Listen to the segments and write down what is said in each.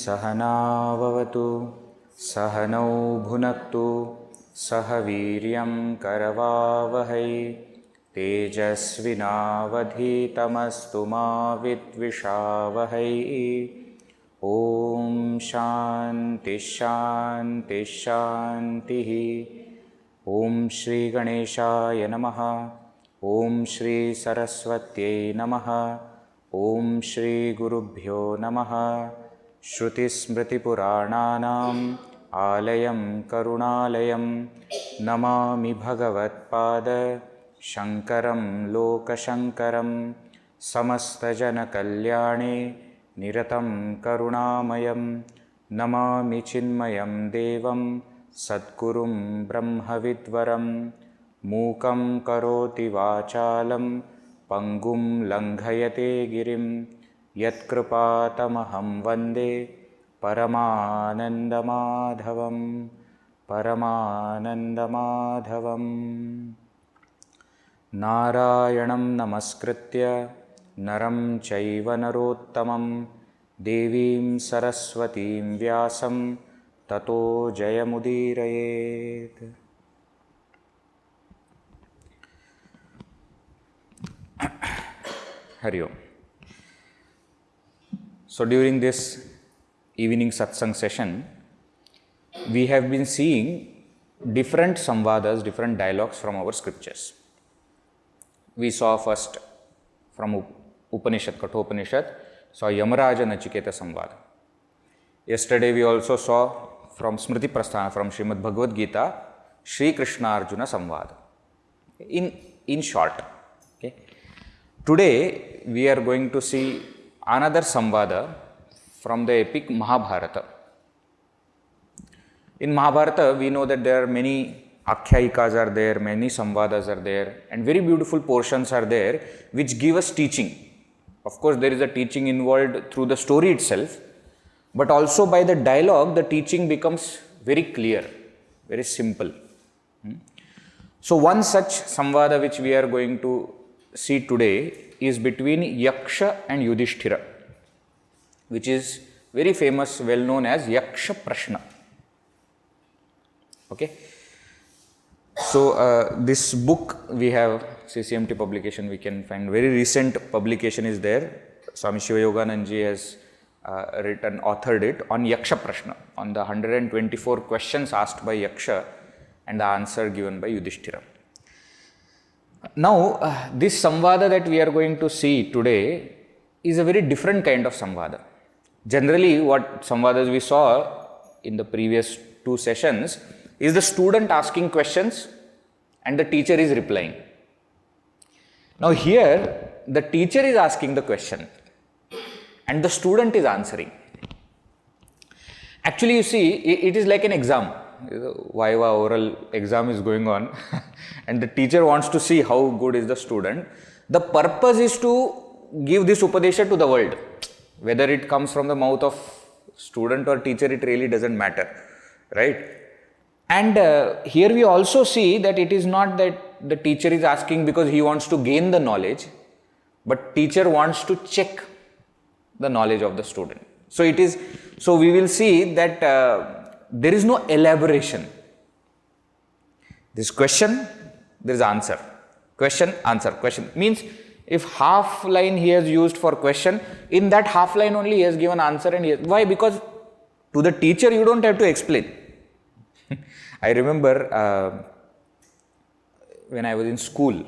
सहना भवतु सहनौ भुनक्तु सह वीर्यं करवावहै तेजस्विनावधीतमस्तु मा विद्विषावहै। ॐ शान्ति शान्ति शान्तिः। ॐ श्री गणेशाय नमः। ॐ श्री सरस्वत्यै नमः। ॐ श्री गुरुभ्यो नमः। श्रुति स्मृति पुराणानाम् आलयं करुणालयं नमामि भगवत्पाद शङ्करं लोकशङ्करं समस्तजनकल्याणे निरतं करुणामयं नमामि चिन्मयं देवं सद्गुरुं ब्रह्मविद्वरं मूकं करोति वाचालं पङ्गुं लङ्घयते गिरिं यत्कृपातमहं वन्दे परमानन्दमाधवं परमानन्दमाधवं। नारायणं नमस्कृत्य नरं चैव नरोत्तमं देवीं सरस्वतीं व्यासं ततो जयमुदीरयेत्। Hari Om. So during this evening satsang session, we have been seeing different samvadas, different dialogues from our scriptures. We saw first from Upanishad, Kaṭhopaniṣad, saw Yamarāja Nachiketā Saṁvāda. Yesterday we also saw from Smṛti prasthāna, from Śrīmad Bhagavad Gītā, Śrī Kṛṣṇa Arjuna Saṁvāda. In short, okay. Today we are going to see another Saṁvāda from the epic Mahabharata. In Mahabharata, we know that there are many Akyayikas are there, many Samvadas are there, and very beautiful portions are there which give us teaching. Of course, there is a teaching involved through the story itself, but also by the dialogue, the teaching becomes very clear, very simple. So, one such Samvada which we are going to see today is between Yaksha and Yudhishthira, which is very famous, well known as Yaksha-Prashna. Okay. So, this book we have, CCMT publication, we can find very recent publication is there. Swami Shiva Yoganandaji has authored it on Yaksha-Prashna, on the 124 questions asked by Yaksha and the answer given by Yudhishthira. Now, this Samvada that we are going to see today is a very different kind of Samvada. Generally, what Samvadas we saw in the previous two sessions is the student asking questions and the teacher is replying. Now, here the teacher is asking the question and the student is answering. Actually, you see, it is like an exam. Viva oral exam is going on and the teacher wants to see how good is the student. The purpose is to give this upadesha to the world. Whether it comes from the mouth of student or teacher, it really doesn't matter, right? And here we also see that it is not that the teacher is asking because he wants to gain the knowledge, but teacher wants to check the knowledge of the student. So it is, so we will see that there is no elaboration. This question, there is answer. Question, answer. Question means if half line he has used for question, in that half line only he has given answer. And why? Because to the teacher you don't have to explain. I remember when I was in school,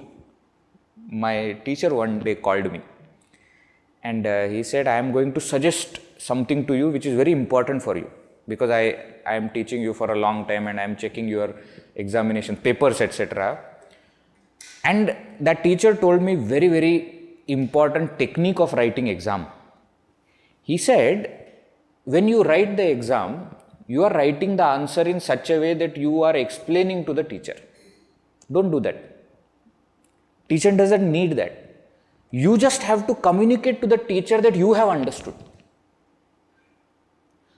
my teacher one day called me and he said, I am going to suggest something to you which is very important for you, because I am teaching you for a long time and I am checking your examination papers, etc. And that teacher told me very, very important technique of writing exam. He said, when you write the exam, you are writing the answer in such a way that you are explaining to the teacher. Don't do that. Teacher doesn't need that. You just have to communicate to the teacher that you have understood.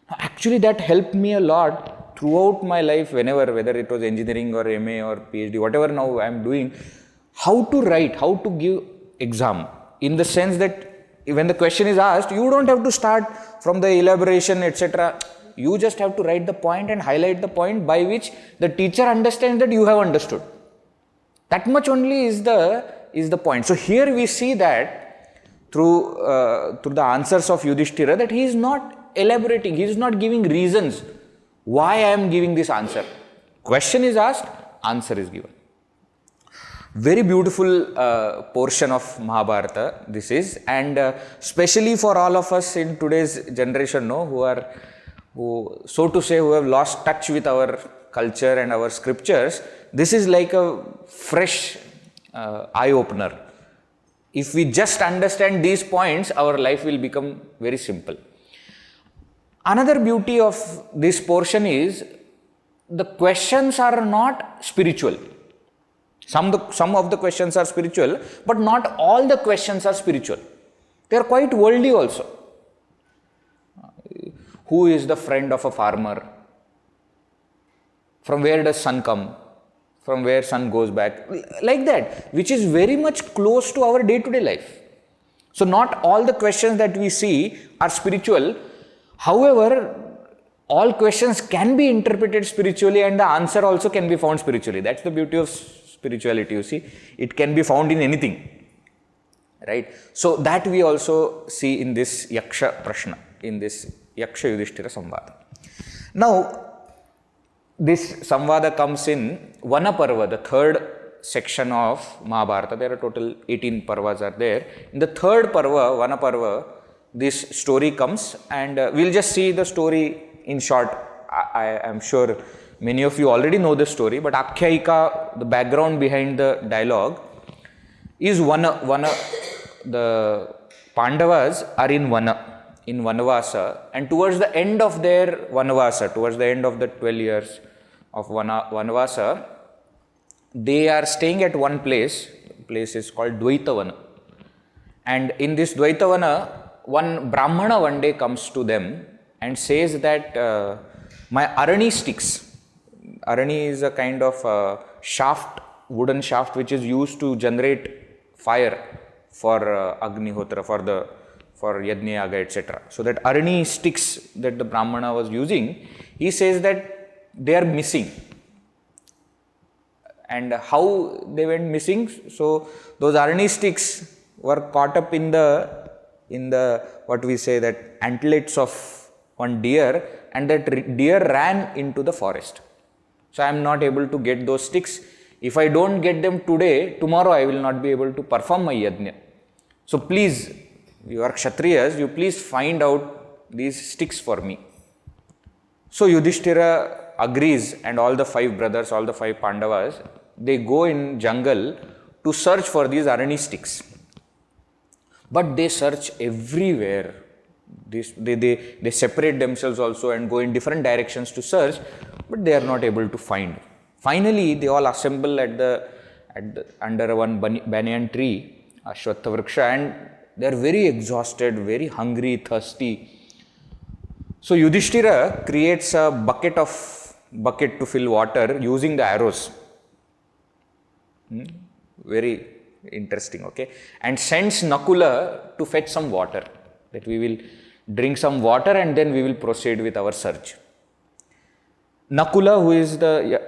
Actually, that helped me a lot throughout my life, whether it was engineering or MA or PhD, whatever now I am doing, how to write, how to give exam, in the sense that when the question is asked, you don't have to start from the elaboration, etc. You just have to write the point and highlight the point by which the teacher understands that you have understood. That much only is the point. So here we see that through the answers of Yudhishthira, that he is not elaborating, he is not giving reasons why I am giving this answer. Question is asked, answer is given. Very beautiful portion of Mahabharata this is, and especially for all of us in today's generation, who so to say, who have lost touch with our culture and our scriptures, this is like a fresh eye-opener. If we just understand these points, our life will become very simple. Another beauty of this portion is the questions are not spiritual. Some of the questions are spiritual, but not all the questions are spiritual. They are quite worldly also. Who is the friend of a farmer? From where does sun come? From where sun goes back? Like that, which is very much close to our day-to-day life. So not all the questions that we see are spiritual. However, all questions can be interpreted spiritually and the answer also can be found spiritually. That's the beauty of spirituality, you see. It can be found in anything, right? So that we also see in this Yaksha Prashna, in this Yaksha-Yudhishthira Samvada. Now, this Samvada comes in Vana Parva, the third section of Mahabharata. There are total 18 Parvas are there. In the third Parva, Vana Parva, this story comes, and we'll just see the story in short. I am sure many of you already know the story, but Akhyayika, the background behind the dialogue, is Vana. The Pandavas are in Vanavasa, and towards the end of their Vanavasa, towards the end of the 12 years of Vanavasa, they are staying at one place. The place is called Dvaitavana. And in this Dvaitavana, one Brahmana one day comes to them and says that my arani sticks. Arani is a kind of shaft, wooden shaft, which is used to generate fire for Agnihotra, for Yajna Yaga, etc. So that arani sticks that the Brahmana was using, he says that they are missing. And how they went missing? So those arani sticks were caught up in the what we say, that antlets of one deer, and that deer ran into the forest. So I am not able to get those sticks. If I don't get them today, tomorrow I will not be able to perform my yajna. So please, you are Kshatriyas, you please find out these sticks for me. So Yudhishthira agrees, and all the 5 brothers, all the 5 Pandavas, they go in jungle to search for these arani sticks. But they search everywhere. They separate themselves also and go in different directions to search, but they are not able to find. Finally, they all assemble under one banyan tree, Ashwatha Vriksha, and they are very exhausted, very hungry, thirsty. So Yudhishthira creates a bucket to fill water using the arrows. Very interesting, okay? And sends Nakula to fetch some water, that we will drink some water and then we will proceed with our search. Nakula, who is the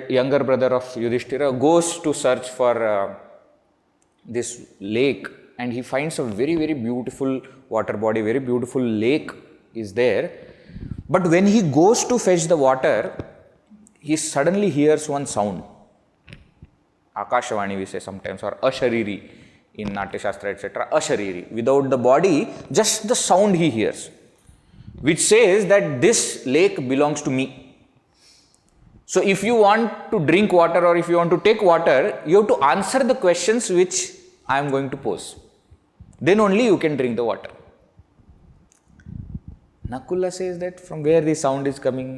younger brother of Yudhishthira, goes to search for this lake, and he finds a very, very beautiful water body, very beautiful lake is there. But when he goes to fetch the water, he suddenly hears one sound. Akashavani we say sometimes, or Ashariri in Natya Shastra, etc. Ashariri, without the body, just the sound he hears, which says that this lake belongs to me. So if you want to drink water or if you want to take water, you have to answer the questions which I am going to pose. Then only you can drink the water. Nakula says that from where the sound is coming,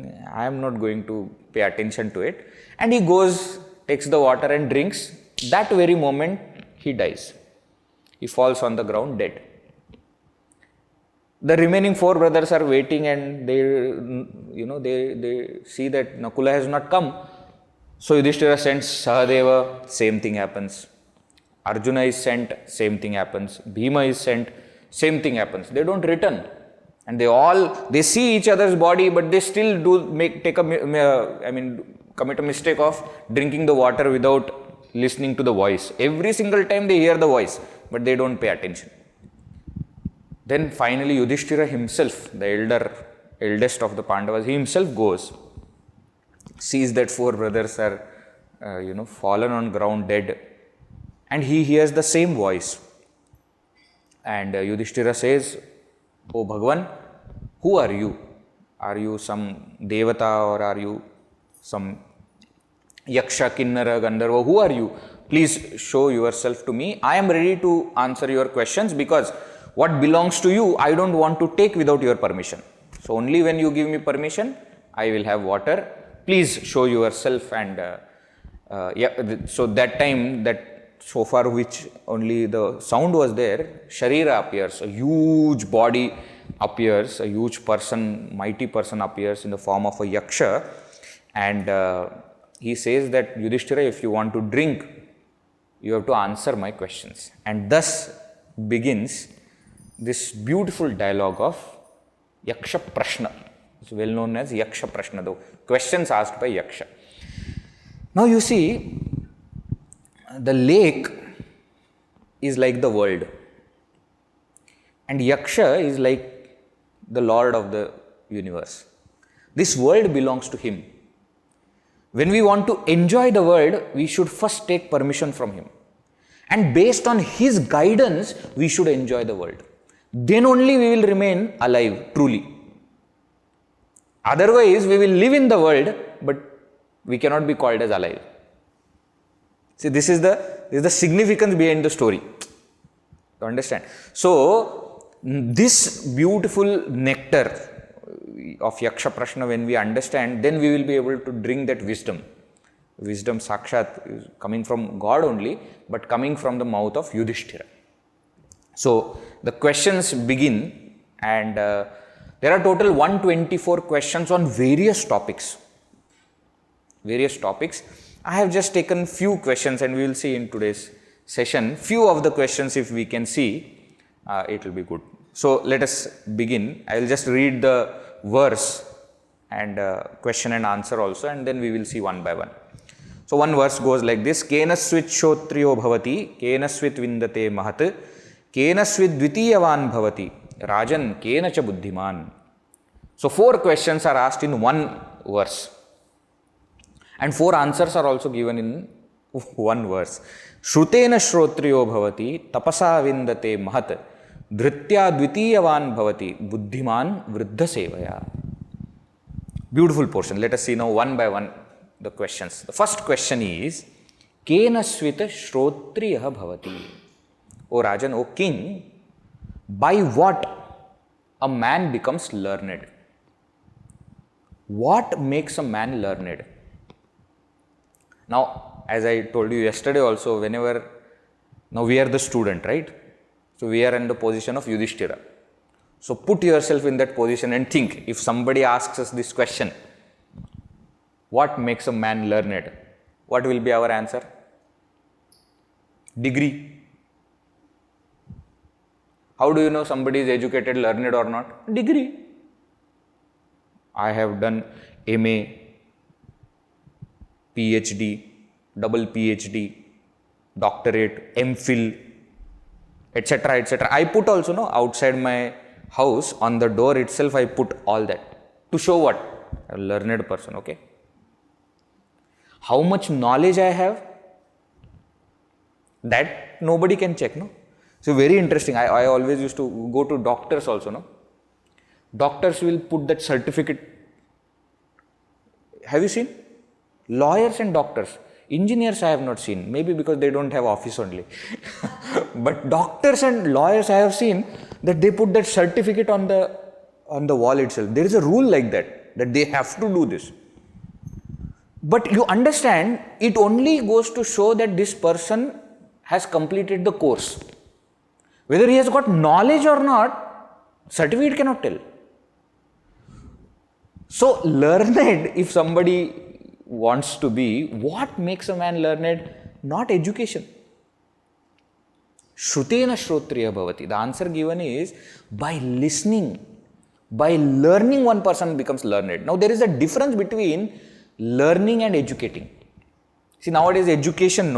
I am not going to pay attention to it. And he goes, takes the water and drinks. That very moment, he dies. He falls on the ground dead. The remaining 4 brothers are waiting and they see that Nakula has not come. So Yudhishthira sends Sahadeva, same thing happens. Arjuna is sent, same thing happens. Bhima is sent, same thing happens. They don't return. And they see each other's body, but they still commit a mistake of drinking the water without listening to the voice. Every single time they hear the voice, but they don't pay attention. Then finally Yudhishthira himself, the eldest of the Pandavas, he himself goes, sees that 4 brothers are, fallen on ground dead, and he hears the same voice. And Yudhishthira says, "Oh Bhagavan, who are you? Are you some Devata or are you some Yaksha, Kinnara, Gandharva? Who are you? Please show yourself to me. I am ready to answer your questions because what belongs to you, I don't want to take without your permission. So only when you give me permission, I will have water. Please show yourself." And so that time, that so far which only the sound was there, Sharira appears, a huge body appears, a huge person, mighty person appears in the form of a Yaksha. And he says that, "Yudhishthira, if you want to drink, you have to answer my questions." And thus begins this beautiful dialogue of Yaksha-Prashna. It's well known as Yaksha-Prashna, the questions asked by Yaksha. Now you see, the lake is like the world, and Yaksha is like the Lord of the universe. This world belongs to him. When we want to enjoy the world, we should first take permission from him. And based on his guidance, we should enjoy the world. Then only we will remain alive, truly. Otherwise, we will live in the world, but we cannot be called as alive. See, this is the significance behind the story. You understand? So, this beautiful nectar of Yaksha-Prashna, when we understand, then we will be able to drink that wisdom. Wisdom Sakshat is coming from God only, but coming from the mouth of Yudhishthira. So, the questions begin, and there are total 124 questions on various topics. I have just taken few questions, and we will see in today's session. Few of the questions, if we can see, it will be good. So, let us begin. I will just read the verse and question and answer also, and then we will see one by one. So, one verse goes like this: Kenasvit shotriyo bhavati, kenasvit vindate mahat, kenasvit dvitiyavan bhavati, rajan kenacha buddhiman. So, 4 questions are asked in one verse, and 4 answers are also given in one verse. Shrutena shrotriyo bhavati, tapasa vindate mahat, dhritya dvitiyavan bhavati, buddhiman vriddha sevaya. Beautiful portion. Let us see now one by one the questions. The first question is, Kenasvita shrotriya bhavati. O Rajan, O king, by what a man becomes learned? What makes a man learned? Now, as I told you yesterday also, now we are the student, right? So, we are in the position of Yudhishthira. So, put yourself in that position and think, if somebody asks us this question, what makes a man learned? What will be our answer? Degree. How do you know somebody is educated, learned or not? Degree. I have done MA, PhD, double PhD, doctorate, MPhil, etc., etc. I put also, no, outside my house on the door itself, I put all that to show what? A learned person, okay? How much knowledge I have, that nobody can check, no? So, very interesting. I always used to go to doctors also, no? Doctors will put that certificate. Have you seen? Lawyers and doctors. Engineers I have not seen, maybe because they don't have office only. But doctors and lawyers I have seen that they put that certificate on the wall itself. There is a rule like that they have to do this. But you understand, it only goes to show that this person has completed the course. Whether he has got knowledge or not, certificate cannot tell. So learned, if somebody wants to be, what makes a man learned? Not education. Shrutena shrotriya bhavati. The answer given is by listening. By learning, one person becomes learned. Now there is a difference between learning and educating. See, nowadays education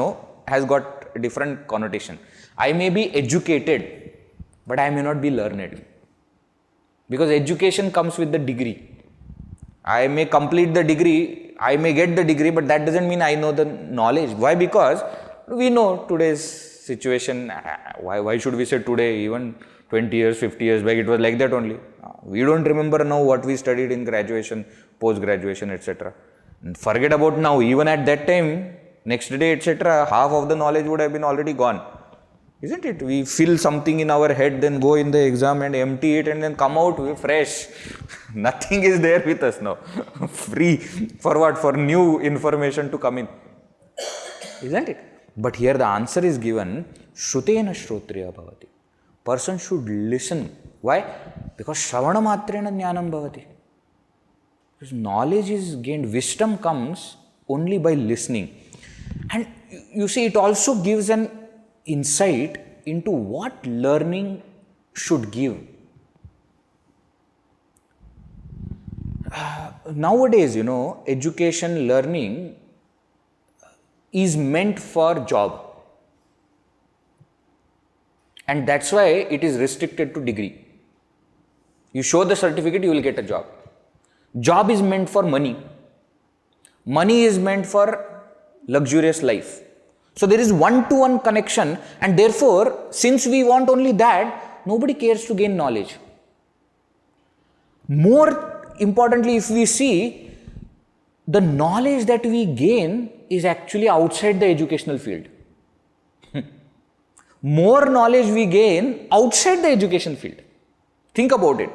has got a different connotation. I may be educated, but I may not be learned. Because education comes with the degree. I may complete the degree, I may get the degree, but that doesn't mean I know the knowledge. Why? Because we know today's situation. Why should we say today? Even 20 years, 50 years back, it was like that only. We don't remember now what we studied in graduation, post-graduation, etc. And forget about now. Even at that time, next day, etc., half of the knowledge would have been already gone. Isn't it? We fill something in our head, then go in the exam and empty it and then come out fresh. Nothing is there with us now. Free. For what? For new information to come in. Isn't it? But here the answer is given, Shrutena shrotriya bhavati. Person should listen. Why? Because Shravana matrena jnanam bhavati. Because knowledge is gained, wisdom comes only by listening. And you see, it also gives an insight into what learning should give. Nowadays, education, learning is meant for job. And that's why it is restricted to degree. You show the certificate, you will get a job. Job is meant for money. Money is meant for luxurious life. So there is one-to-one connection, and therefore, since we want only that, nobody cares to gain knowledge. More importantly, if we see, the knowledge that we gain is actually outside the educational field. More knowledge we gain outside the education field. Think about it.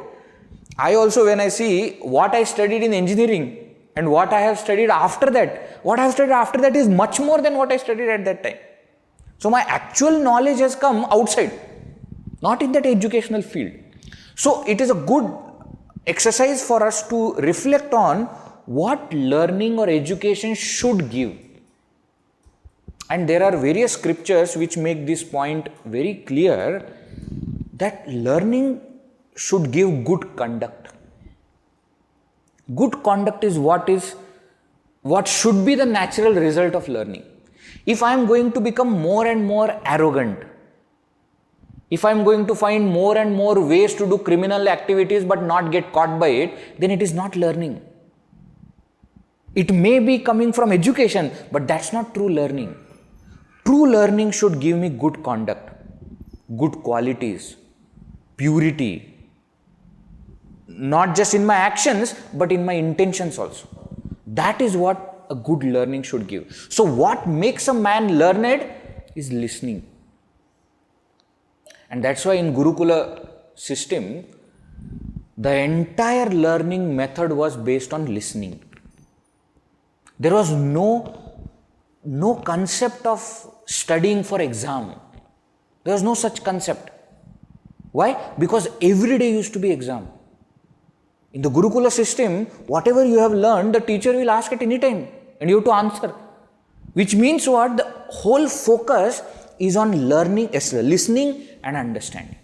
I also, when I see what I studied in engineering and what I have studied after that, what I have studied after that is much more than what I studied at that time. So my actual knowledge has come outside, not in that educational field. So it is a good exercise for us to reflect on what learning or education should give. And there are various scriptures which make this point very clear, that learning should give good conduct. Good conduct is what should be the natural result of learning. If I am going to become more and more arrogant, if I am going to find more and more ways to do criminal activities but not get caught by it, then it is not learning. It may be coming from education, but that's not true learning. True learning should give me good conduct, good qualities, purity, not just in my actions, but in my intentions also. That is what a good learning should give. So what makes a man learned is listening. And that's why in Gurukula system, the entire learning method was based on listening. There was no concept of studying for exam. There was no such concept. Why? Because every day used to be exam. In the Gurukula system, whatever you have learned, the teacher will ask at any time and you have to answer. Which means what? The whole focus is on learning, listening and understanding.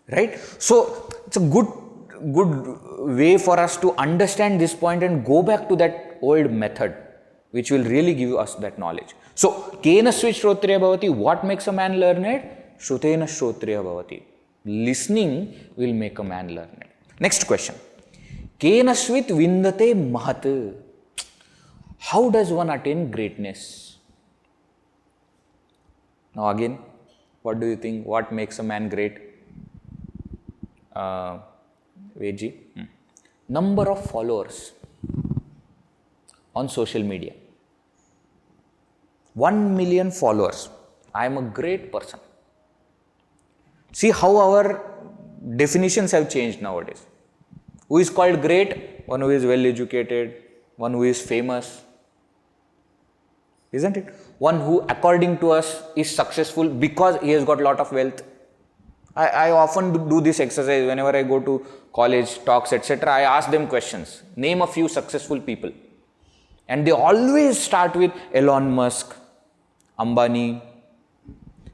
Right? So, it's a good way for us to understand this point and go back to that old method, which will really give us that knowledge. So, kena svit shrotriya bhavati, what makes a man learned? Shrutena shrotriya bhavati. Listening will make a man learned. Next question. Kena svit vindate mahat. How does one attain greatness? Now again, what do you think? What makes a man great? Veji? Number of followers. on social media. 1 million followers. I am a great person. See how our definitions have changed nowadays. Who is called great? One who is well educated, one who is famous. Isn't it? One who according to us is successful because he has got a lot of wealth. I often do this exercise whenever I go to college, talks, etc. I ask them questions. Name a few successful people. And they always start with Elon Musk, Ambani.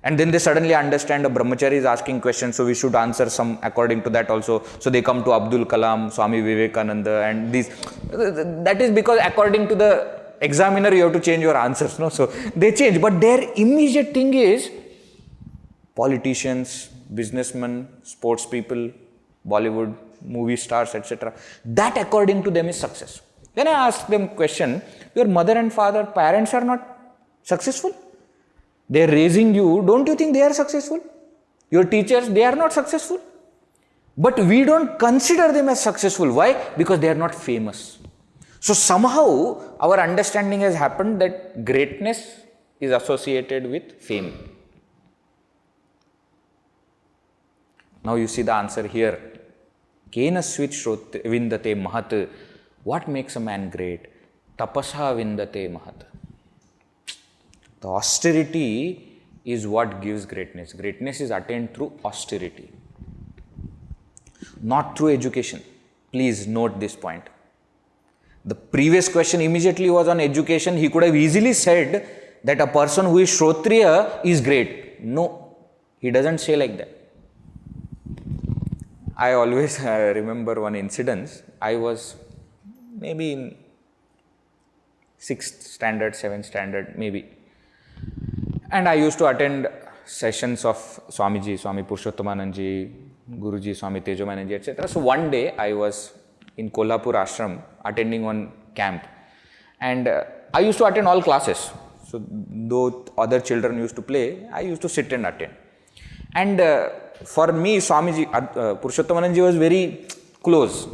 And then they suddenly understand a brahmachari is asking questions, so we should answer some according to that also. So they come to Abdul Kalam, Swami Vivekananda and these. That is because according to the examiner you have to change your answers. No? So they change. But their immediate thing is politicians, businessmen, sports people, Bollywood, movie stars, etc. That according to them is success. Then I ask them question, your mother and father, parents are not successful? They are raising you, don't you think they are successful? Your teachers, they are not successful? But we don't consider them as successful. Why? Because they are not famous. So somehow our understanding has happened that greatness is associated with fame. Now you see the answer here. Kena swit vindate mahat. What makes a man great? Tapasa vindate mahat. The austerity is what gives greatness. Greatness is attained through austerity, not through education. Please note this point. The previous question immediately was on education. He could have easily said that a person who is Shrotriya is great. No, he doesn't say like that. I always remember one incident. I was maybe in 6th standard, 7th standard, maybe. And I used to attend sessions of Swamiji, Swami Purushothamananji, Guruji, Swami Tejomananji, etc. So one day I was in Kolhapur ashram attending one camp. And I used to attend all classes. So though other children used to play, I used to sit and attend. And for me, Swamiji, Purushothamananji was very close.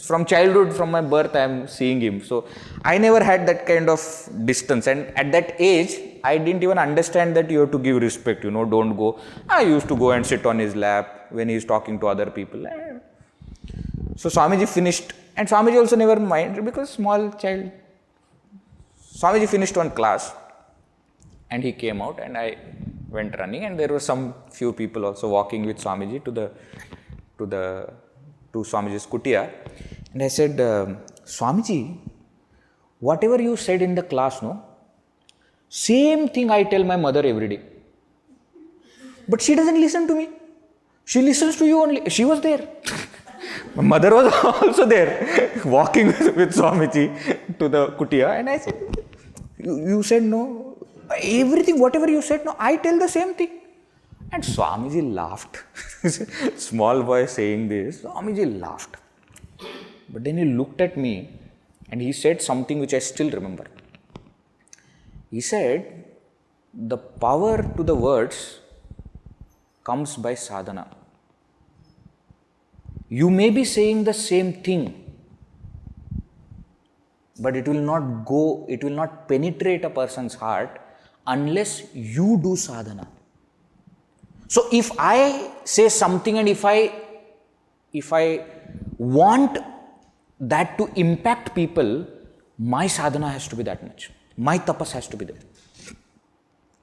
From childhood, from my birth, I am seeing him. So I never had that kind of distance. And at that age, I didn't even understand that you have to give respect, don't go. I used to go and sit on his lap when he is talking to other people. So Swamiji finished, and Swamiji also never minded because small child. Swamiji finished one class and he came out and I went running, and there were some few people also walking with Swamiji to Swamiji's kutia. And I said, Swamiji, whatever you said in the class, same thing I tell my mother every day. But she doesn't listen to me. She listens to you only. She was there. My mother was also there, walking with Swamiji to the kutia. And I said, you said no. Everything, whatever you said, no, I tell the same thing. And Swamiji laughed. Small boy saying this, Swamiji laughed. But then he looked at me and he said something which I still remember. He said, the power to the words comes by sadhana. You may be saying the same thing, but it will not penetrate a person's heart unless you do sadhana. So if I say something and if I want that to impact people, my sadhana has to be that much. My tapas has to be there.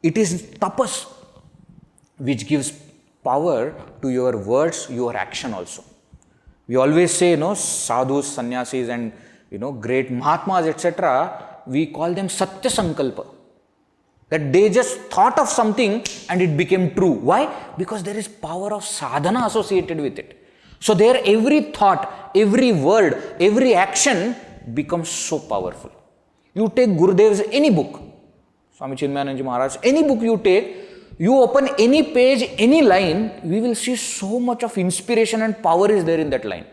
It is tapas which gives power to your words, your action also. We always say, sadhus, sannyasis and, great mahatmas, etc. We call them satya sankalpa. That they just thought of something and it became true. Why? Because there is power of sadhana associated with it. So there every thought, every word, every action becomes so powerful. You take Gurudev's any book, Swami Chinmayananji Maharaj, any book you take, you open any page, any line, we will see so much of inspiration and power is there in that line.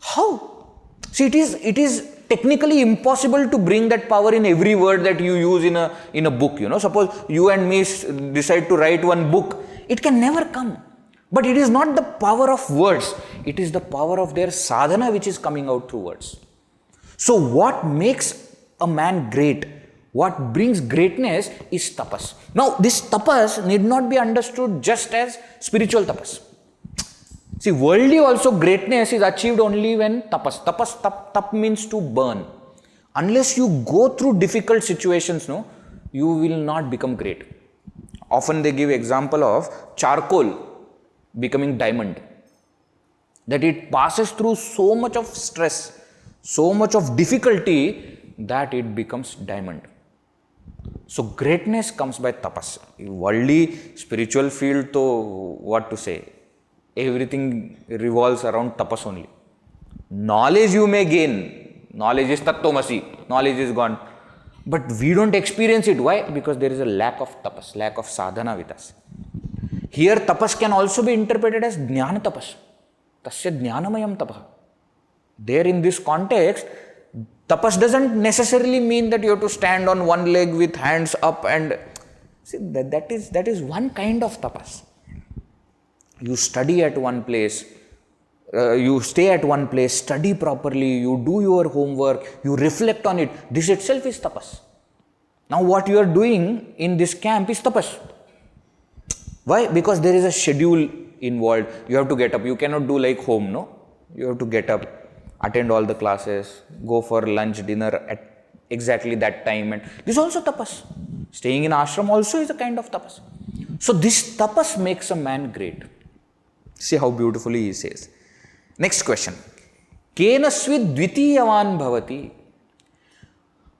How? See, it is technically impossible to bring that power in every word that you use in a book. Suppose you and me decide to write one book, it can never come. But it is not the power of words, it is the power of their sadhana which is coming out through words. So what makes a man great, what brings greatness is tapas. Now, this tapas need not be understood just as spiritual tapas. See, worldly also greatness is achieved only when tapas. Tap means to burn. Unless you go through difficult situations, no, you will not become great. Often they give example of charcoal becoming diamond. That it passes through so much of stress, so much of difficulty that it becomes diamond. So greatness comes by tapas. Worldly, spiritual field, to what to say? Everything revolves around tapas only. Knowledge you may gain. Knowledge is tattvamasi. Knowledge is gone. But we don't experience it. Why? Because there is a lack of tapas, lack of sadhana with us. Here tapas can also be interpreted as jnana tapas. Tasya jnanamayam tapah. There in this context, tapas doesn't necessarily mean that you have to stand on one leg with hands up and see that is one kind of tapas. You study at one place, you stay at one place, study properly, you do your homework, you reflect on it. This itself is tapas. Now what you are doing in this camp is tapas. Why? Because there is a schedule involved. You have to get up. You cannot do like home, no? You have to get up, attend all the classes, go for lunch, dinner at exactly that time. And this is also tapas. Staying in ashram also is a kind of tapas. So this tapas makes a man great. See how beautifully he says. Next question. Kena svid dvitiyavan bhavati.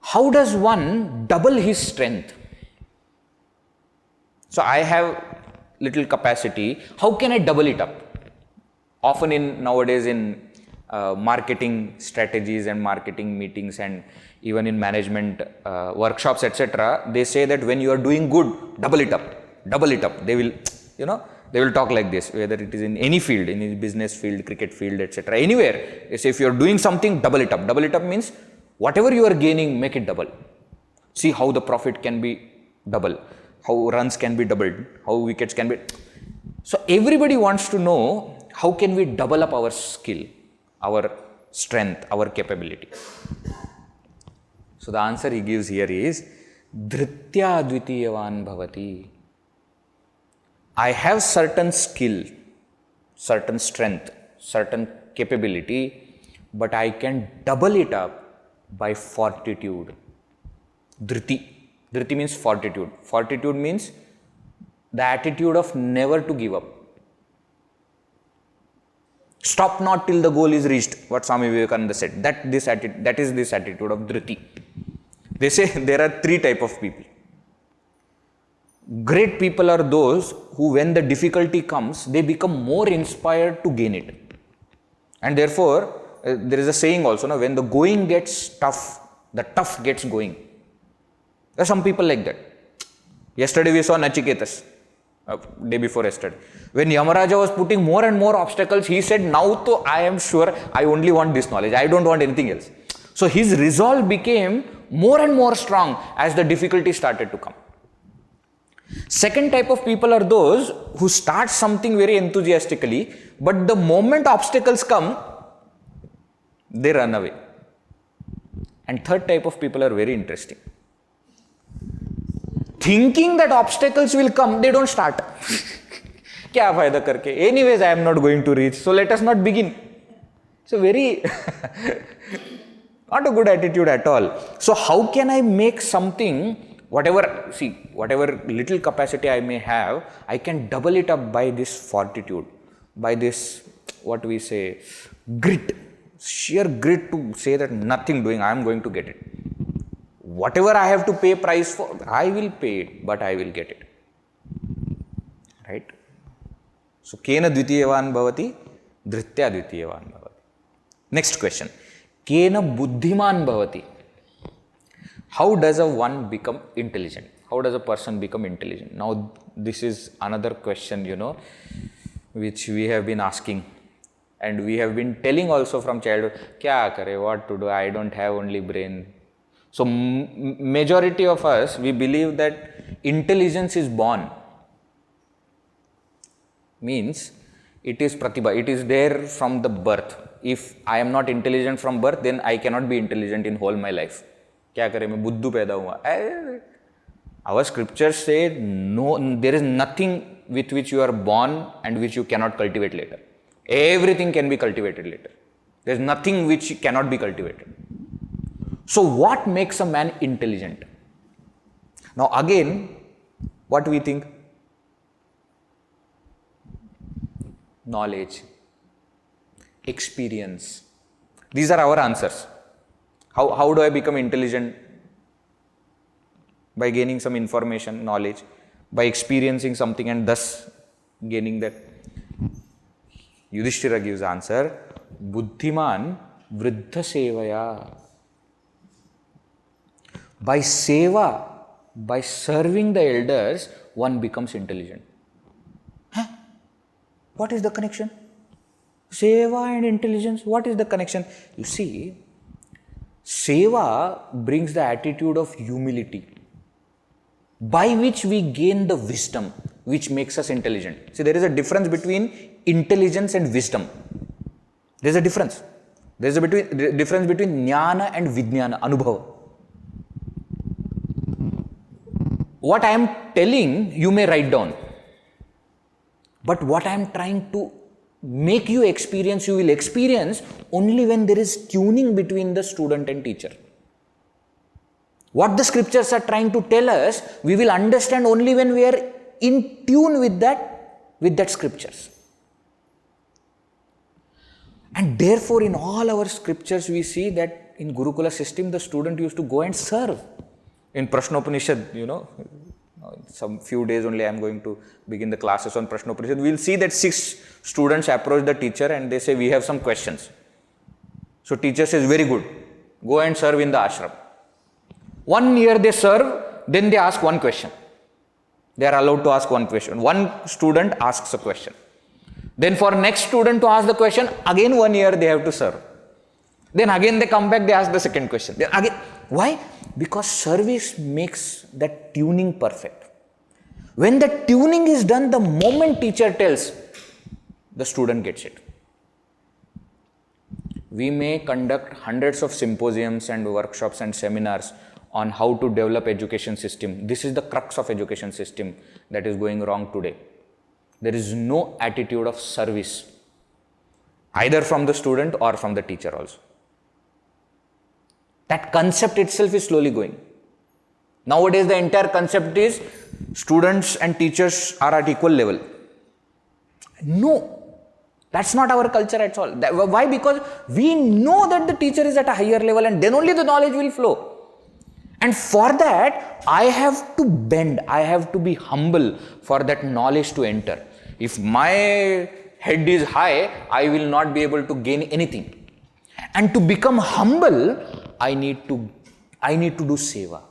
How does one double his strength? So I have little capacity. How can I double it up? Often nowadays in marketing strategies and marketing meetings and even in management workshops, etc., they say that when you are doing good, double it up. They will, they will talk like this, whether it is in any field, in any business field, cricket field, etc. Anywhere, they say if you are doing something, double it up. Double it up means whatever you are gaining, make it double. See how the profit can be double, how runs can be doubled, how wickets can be. So everybody wants to know how can we double up our skill, our strength, our capability. So the answer he gives here is dhritya dvitiyavan bhavati. I have certain skill, certain strength, certain capability, but I can double it up by fortitude. Dhriti. Dhriti means fortitude. Fortitude means the attitude of never to give up. Stop not till the goal is reached, what Swami Vivekananda said. That is this attitude of dhriti. They say there are three types of people. Great people are those who, when the difficulty comes, they become more inspired to gain it. And therefore, there is a saying also, when the going gets tough, the tough gets going. There are some people like that. Yesterday we saw Nachiketas, day before yesterday. When Yamarāja was putting more and more obstacles, he said, now to I am sure I only want this knowledge. I don't want anything else. So his resolve became more and more strong as the difficulty started to come. Second type of people are those who start something very enthusiastically, but the moment obstacles come, they run away. And third type of people are very interesting. Thinking that obstacles will come, they don't start. Kya fayda karke? Anyways, I am not going to reach, so let us not begin. So very, not a good attitude at all. So how can I make something, whatever little capacity I may have, I can double it up by this fortitude, by this, what we say, grit, sheer grit to say that nothing doing, I am going to get it. Whatever I have to pay price for, I will pay it, but I will get it. Right? So, kena dvitiyavan bhavati, dhritya dvitiyavan bhavati. Next question. Kena buddhiman bhavati. How does a one become intelligent? How does a person become intelligent? Now, this is another question, which we have been asking. And we have been telling also from childhood, kya kare, what to do, I don't have only brain. So, majority of us, we believe that intelligence is born. Means, it is pratibha, it is there from the birth. If I am not intelligent from birth, then I cannot be intelligent in whole my life. क्या करें, मैं बुद्धू पैदा हुआ. Our scriptures say no, there is nothing with which you are born and which you cannot cultivate later. Everything can be cultivated later. There is nothing which cannot be cultivated. So what makes a man intelligent? Now again, what we think? Knowledge, experience. These are our answers. How do I become intelligent? By gaining some information, knowledge, by experiencing something and thus gaining that. Yudhishthira gives answer, Buddhiman vriddha sevaya. By seva, by serving the elders, one becomes intelligent. Huh? What is the connection? Seva and intelligence, what is the connection? You see, seva brings the attitude of humility, by which we gain the wisdom, which makes us intelligent. See, there is a difference between intelligence and wisdom. There is a difference. There is a difference between jnana and vijnana, anubhava. What I am telling, you may write down. But what I am trying to make you experience, you will experience only when there is tuning between the student and teacher. What the scriptures are trying to tell us, we will understand only when we are in tune with that scriptures. And therefore, in all our scriptures, we see that in Gurukula system, the student used to go and serve. In Prasthāna, some few days only I am going to begin the classes on Prasthāna. We will see that 6 students approach the teacher and they say, we have some questions. So teacher says, very good, go and serve in the ashram. 1 year they serve, then they ask one question. They are allowed to ask one question. One student asks a question. Then for next student to ask the question, again 1 year they have to serve. Then again they come back, they ask the second question. Then again, why? Because service makes that tuning perfect. When the tuning is done, the moment teacher tells, the student gets it. We may conduct hundreds of symposiums and workshops and seminars on how to develop education system. This is the crux of education system that is going wrong today. There is no attitude of service, either from the student or from the teacher also. That concept itself is slowly going. Nowadays, the entire concept is students and teachers are at equal level. No, that's not our culture at all. Why? Because we know that the teacher is at a higher level and then only the knowledge will flow. And for that, I have to bend, I have to be humble for that knowledge to enter. If my head is high, I will not be able to gain anything. And to become humble, I need to do seva.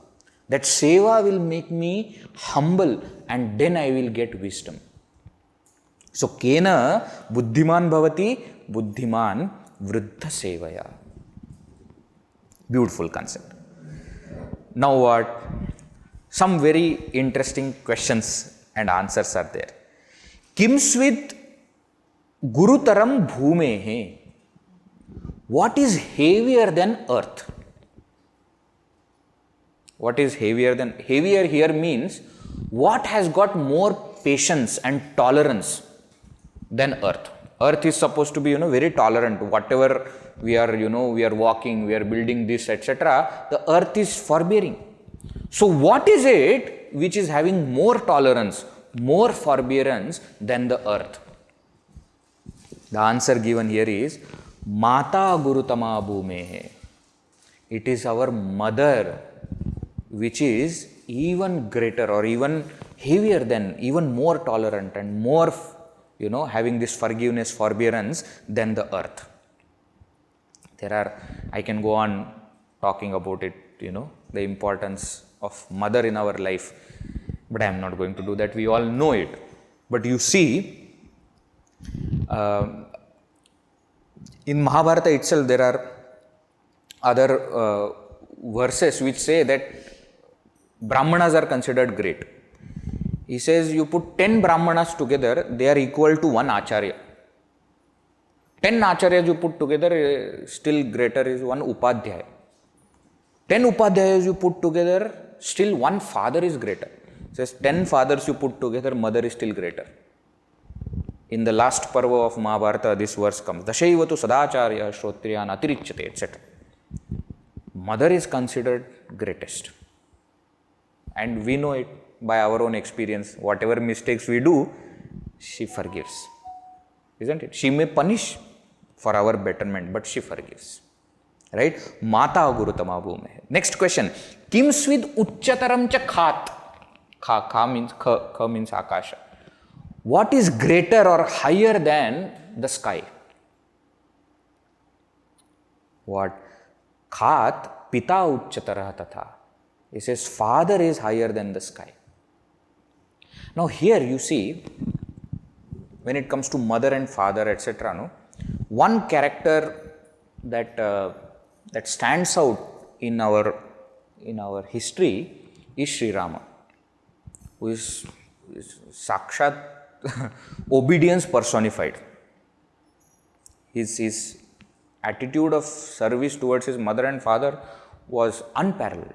That seva will make me humble and then I will get wisdom. So, kena buddhiman bhavati buddhiman vriddha sevaya. Beautiful concept. Now what? Some very interesting questions and answers are there. Kimsvid gurutaram bhumehe. What is heavier than earth? What is heavier than? Heavier here means what has got more patience and tolerance than earth. Earth is supposed to be, very tolerant. Whatever we are, we are walking, we are building this, etc. The earth is forbearing. So what is it which is having more tolerance, more forbearance than the earth? The answer given here is Mata Gurutama Bhumehe. It is our mother which is even greater or even heavier than, even more tolerant and more, having this forgiveness, forbearance than the earth. I can go on talking about it, the importance of mother in our life, but I am not going to do that. We all know it. But you see, in Mahabharata itself, there are other verses which say that Brahmanas are considered great. He says you put 10 Brahmanas together, they are equal to 1 Acharya. 10 Acharyas you put together, still greater is 1 Upadhyaya. 10 upadhyayas you put together, still one father is greater. It says 10 fathers you put together, mother is still greater. In the last parva of Mahabharata, this verse comes. Dashaiva tu sadacharya shrotriyan atirichyate, etc. Mother is considered greatest. And we know it by our own experience. Whatever mistakes we do, she forgives. Isn't it? She may punish for our betterment, but she forgives. Right? Mata gurutama bhume. Next question. Kim svid uchchataram cha khat? Kha means akasha. What is greater or higher than the sky? What? Khat pita uchchatarah tatha. It says father is higher than the sky. Now here you see, when it comes to mother and father, etc., no, one character that stands out in our history is Sri Rama, who is Sakshat obedience personified. His attitude of service towards his mother and father was unparalleled.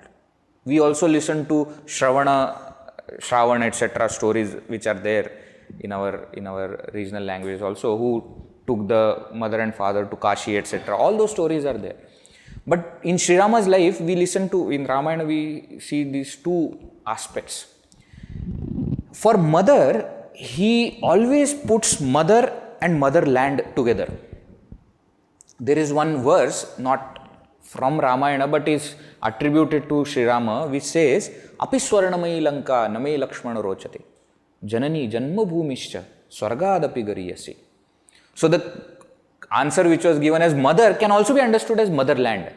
We also listen to Shravan, etc. stories which are there in our regional language also, who took the mother and father to Kashi, etc. All those stories are there. But in Sri Rama's life, we listen to, in Ramayana, we see these two aspects. For mother, he always puts mother and motherland together. There is one verse, not from Ramayana, but is attributed to Sri Rama, which says, Apiswarnamayi lanka name lakshmana rochate, janani janma bhumischa swargadapi gariyasi. So the answer which was given as mother can also be understood as motherland.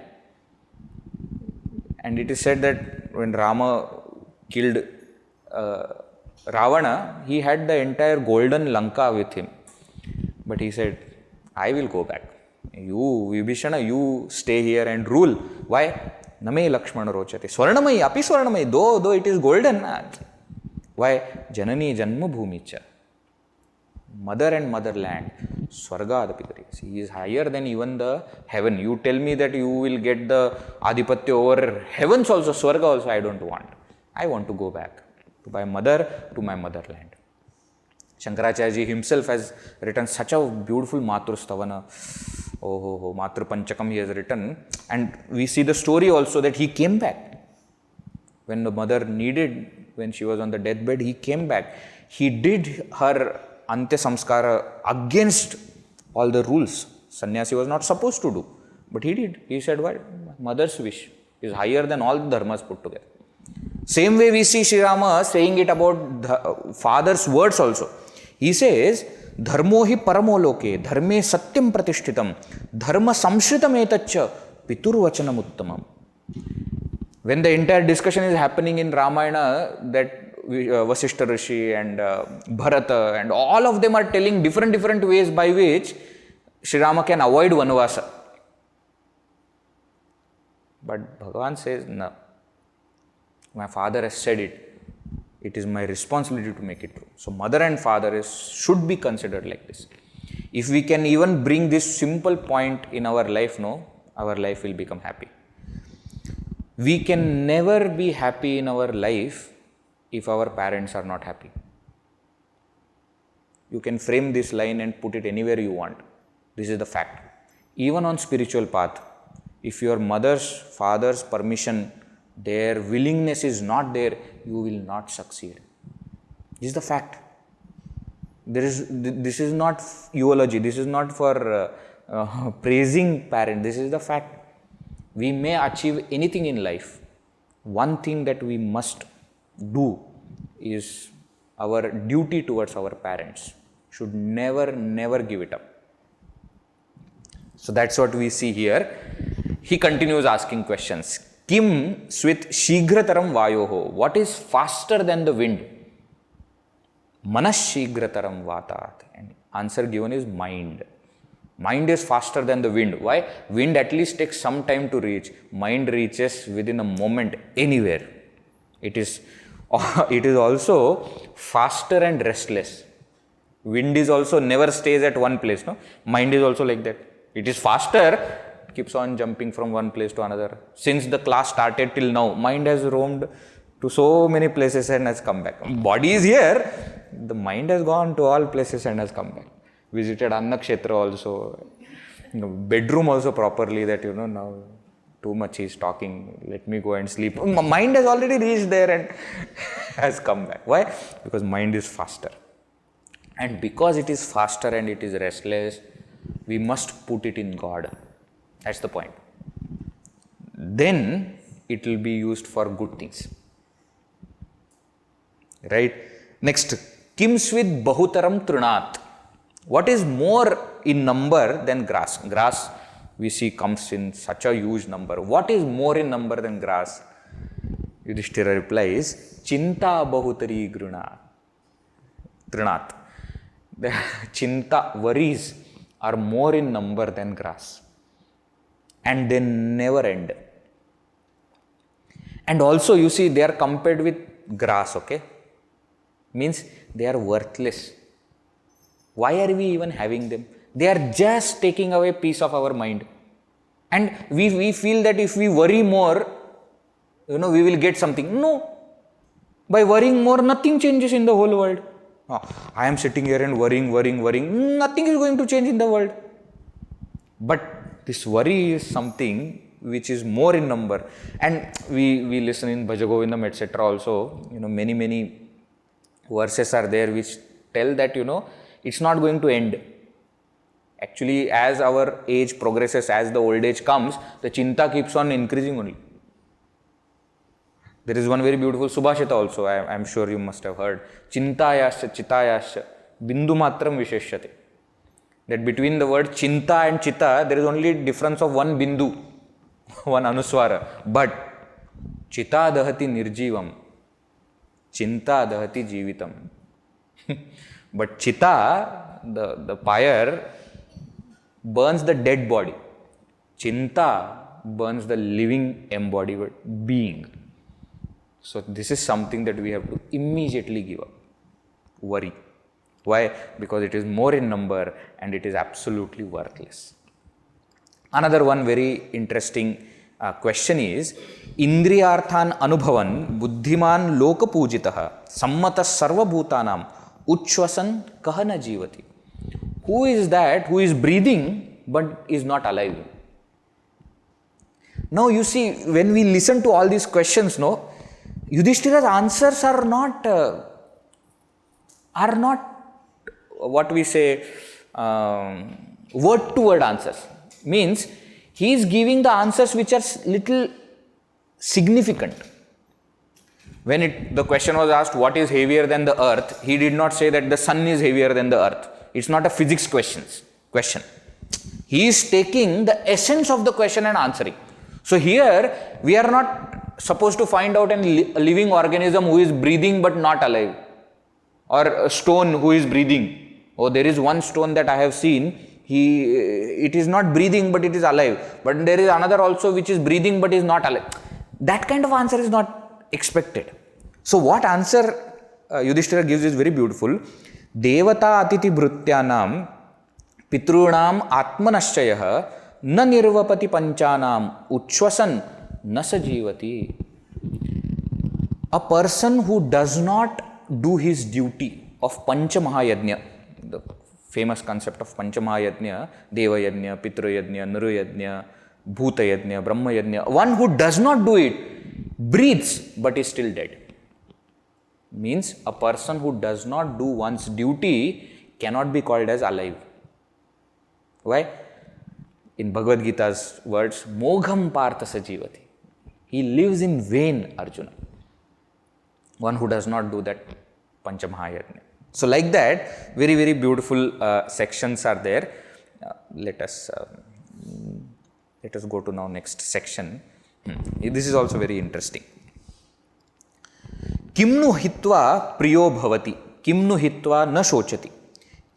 And it is said that when Rama killed Ravana, he had the entire golden Lanka with him. But he said, I will go back. You, Vibhishana, you stay here and rule. Why? Name Lakshmana rochate. Swarnamayi, api Swarnamayi, though it is golden. Why? Janani janma bhumicha. Mother and motherland. Swarga adapikari. He is higher than even the heaven. You tell me that you will get the adipatya over heavens also, Swarga also, I don't want. I want to go back to my mother, to my motherland. Shankaracharya himself has written such a beautiful Matrustavana. Matru Panchakam he has written. And we see the story also that he came back. When the mother needed, when she was on the deathbed, he came back. He did her Antya Samskara against all the rules. Sannyasi was not supposed to do. But he did. He said, what? Mother's wish is higher than all the dharmas put together. Same way we see Sri Rama saying it about the father's words also. He says, Dharmo hi paramo loke, dharme satyam pratishtitam, dharma samshritam etaccha, piturvachanam uttamam. When the entire discussion is happening in Ramayana, that Vasishtha Rishi and Bharata and all of them are telling different ways by which Sri Rama can avoid Vanavasa. But Bhagavan says, no. My father has said it. It is my responsibility to make it true. So mother and father should be considered like this. If we can even bring this simple point in our life, no, our life will become happy. We can never be happy in our life if our parents are not happy. You can frame this line and put it anywhere you want. This is the fact. Even on spiritual path, if your mother's, father's permission, their willingness is not there, you will not succeed. This is the fact. This is not eulogy. This is not for praising parents. This is the fact. We may achieve anything in life. One thing that we must do is our duty towards our parents. Should never give it up. So that's what we see here. He continues asking questions. Kim swit shigrataram vayoho. What is faster than the wind? Manas shigrataram vatat. And answer given is mind. Mind is faster than the wind. Why? Wind at least takes some time to reach. Mind reaches within a moment anywhere. It is also faster and restless. Wind is also never stays at one place. No? Mind is also like that. It is faster, keeps on jumping from one place to another. Since the class started till now, mind has roamed to so many places and has come back. Body is here, the mind has gone to all places and has come back. Visited Annakshētra also, bedroom also properly, that now too much he is talking, let me go and sleep. Mind has already reached there and has come back. Why? Because mind is faster. And because it is faster and it is restless, we must put it in God. That's the point. Then it will be used for good things. Right? Next, Kim Swid Bahutaram Trunat. What is more in number than grass? Grass, we see, comes in such a huge number. What is more in number than grass? Yudhishthira replies, Chinta Bahutari Trunat. The chinta, worries, are more in number than grass. And they never end. And also, you see, they are compared with grass, okay? Means they are worthless. Why are we even having them? They are just taking away peace of our mind. And we feel that if we worry more, we will get something. No. By worrying more, nothing changes in the whole world. I am sitting here and worrying. Nothing is going to change in the world. But this worry is something which is more in number. And we listen in Bhajagovindam, etc. also, many verses are there which tell that, it's not going to end. Actually, as our age progresses, as the old age comes, the chinta keeps on increasing only. There is one very beautiful Subhashita also, I am sure you must have heard. Chintayasya, chitayasya, bindu matram visheshyate. That between the word chinta and chitta, there is only difference of one bindu, one anuswara. But chitta dahati nirjivam, chinta dahati jivitam. But chitta, the fire, burns the dead body. Chinta burns the living embodied being. So this is something that we have to immediately give up. Worry. Why? Because it is more in number and it is absolutely worthless. Another one very interesting question is, Indriyarthan anubhavan buddhiman loka pujitaha sammata sarva bhutanam uchvasan kahana jivati. Who is that who is breathing but is not alive? Now you see, when we listen to all these questions, Yudhishthira's answers are not what we say word to word answers. Means he is giving the answers which are little significant. When the question was asked, what is heavier than the earth? He did not say that the sun is heavier than the earth. It's not a physics question. He is taking the essence of the question and answering. So here we are not supposed to find out a living organism who is breathing but not alive, or a stone who is breathing. Oh, there is one stone that I have seen, it is not breathing but it is alive, but there is another also which is breathing but is not alive. That kind of answer is not expected. So what answer Yudhishthira gives is very beautiful. Devata atiti bhrutyanam pitrunam atmanashchayah na nirvapati panchanam uchvasan na sajivati. A person who does not do his duty of Panchamahayajna, the famous concept of Panchamahayajna, Devayajna, Pitrayajna, Nruyajna, Bhutayajna, Brahmayajna, one who does not do it, breathes but is still dead. Means a person who does not do one's duty cannot be called as alive. Why? In Bhagavad Gītā's words, Mogham Partha Sajivati. He lives in vain, Arjuna. One who does not do that Panchamahayajna. So like that, very, very beautiful sections are there. Let us go to now next section. This is also very interesting. Kimnu hitva priyo bhavati, kimnu hitva na shochati,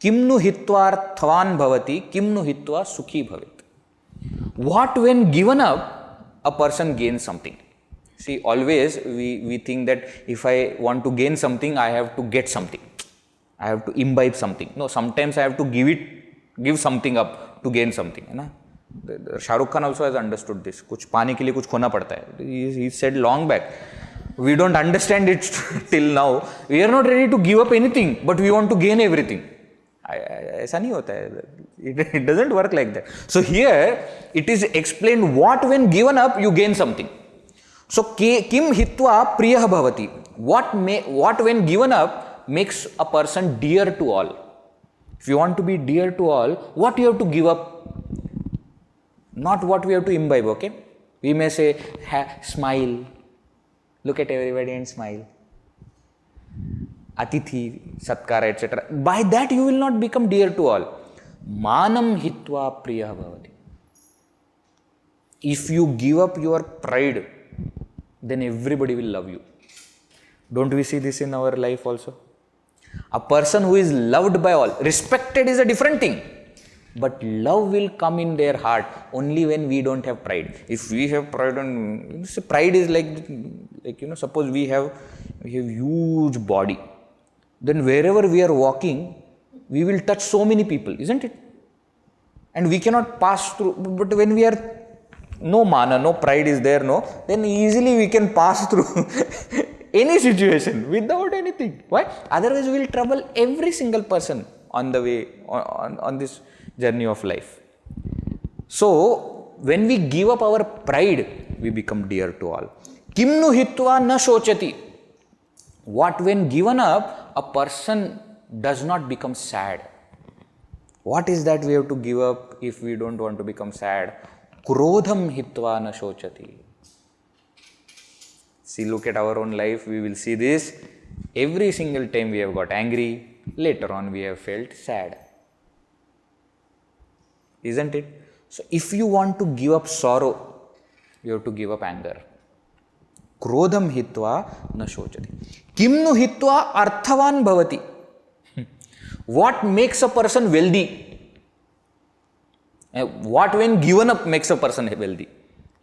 kimnu hitva arthavan bhavati, kimnu hitva sukhi bhavet. What when given up, a person gains something. See, always we think that if I want to gain something, I have to get something. I have to imbibe something. No, sometimes I have to give something up to gain something. Shah Rukh Khan also has understood this. कुछ पाने के लिए कुछ खोना पड़ता है. He said long back. We don't understand it till now. We are not ready to give up anything, but we want to gain everything. ऐसा नहीं होता है. It doesn't work like that. So here it is explained what when given up you gain something. So kim hitva priyah bhavati. What when given up makes a person dear to all. If you want to be dear to all, what you have to give up? Not what we have to imbibe, okay? We may say, smile. Look at everybody and smile. Atithi, satkara, etc. By that you will not become dear to all. Manam hitva priyah bhavati. If you give up your pride, then everybody will love you. Don't we see this in our life also? A person who is loved by all, respected is a different thing. But love will come in their heart only when we don't have pride. If we have pride, and pride is like suppose we have huge body. Then wherever we are walking, we will touch so many people, isn't it? And we cannot pass through. But when we are no mana, no pride is there, then easily we can pass through any situation without anything. Why? Otherwise we will trouble every single person on the way, on this journey of life. So, when we give up our pride, we become dear to all. Kimnu hitva na shochati. What when given up, a person does not become sad. What is that we have to give up if we don't want to become sad? Krodham hitva na shochati. See, look at our own life, we will see this. Every single time we have got angry, later on we have felt sad. Isn't it? So, if you want to give up sorrow, you have to give up anger. Krodham hitva na shochati. Kimnu hitva arthavan bhavati. What makes a person wealthy? What when given up makes a person wealthy?